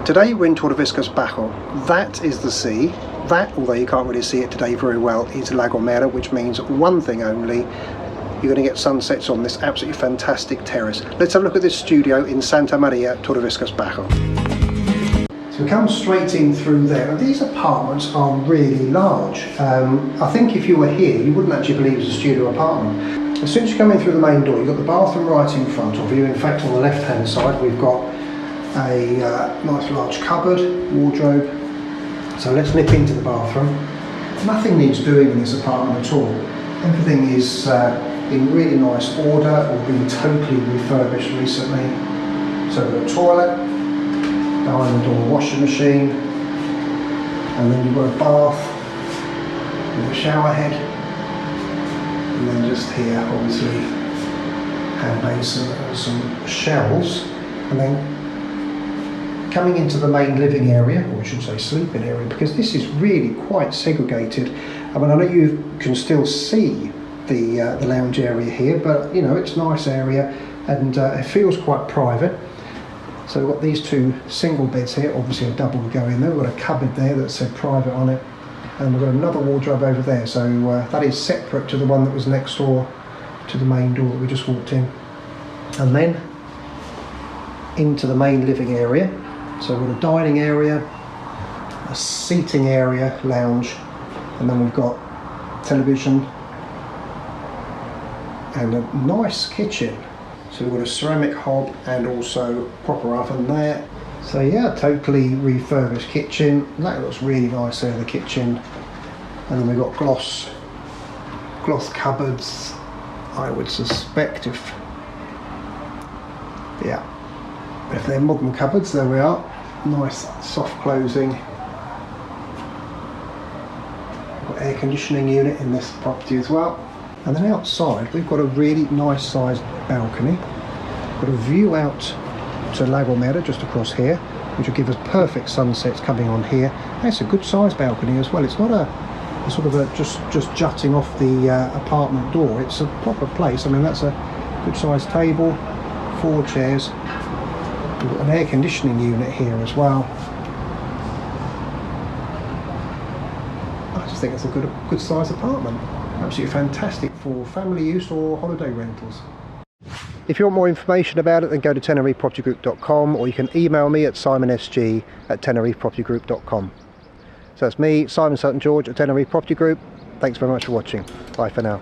Today we're in Tordeviscas Bajo. That is the sea. That, although you can't really see it today very well, is La Gomera, which means one thing only. You're going to get sunsets on this absolutely fantastic terrace. Let's have a look at this studio in Santa Maria, Tordeviscas Bajo. So we come straight in through there. Now, these apartments are really large. I think if you were here, you wouldn't actually believe it's a studio apartment. As soon as you come in through the main door, you've got the bathroom right in front of you. In fact, on the left-hand side, we've got a nice large cupboard, wardrobe. So let's nip into the bathroom. Nothing needs doing in this apartment at all. Everything is in really nice order or been totally refurbished recently. So we've got a toilet, behind the door washing machine, and then you've got a bath with a shower head, and then just here obviously hand basin and some shelves, and then coming into the main living area, or I should say sleeping area, because this is really quite segregated. I mean, I know you can still see the lounge area here, but you know, it's a nice area and it feels quite private. So we've got these two single beds here, obviously a double would go in there. We've got a cupboard there that said private on it, and we've got another wardrobe over there, so that is separate to the one that was next door to the main door that we just walked in. And then into the main living area. So we've got a dining area, a seating area, lounge, and then we've got television and a nice kitchen. So we've got a ceramic hob and also proper oven there. So yeah, totally refurbished kitchen. That looks really nice there, the kitchen. And then we've got gloss cupboards, I would suspect, if they're modern cupboards. There we are. Nice soft closing. Got air conditioning unit in this property as well. And then outside we've got a really nice sized balcony. Got a view out to La Gomera just across here, which will give us perfect sunsets coming on here. And it's a good sized balcony as well. It's not a sort of a just jutting off the apartment door. It's a proper place. I mean, that's a good sized table, 4 chairs. We've got an air conditioning unit here as well. I just think it's a good sized apartment. Absolutely fantastic for family use or holiday rentals. If you want more information about it, then go to tenerifepropertygroup.com, or you can email me at simonsg@tenerifepropertygroup.com. So that's me, Simon Sutton George at Tenerife Property Group. Thanks very much for watching. Bye for now.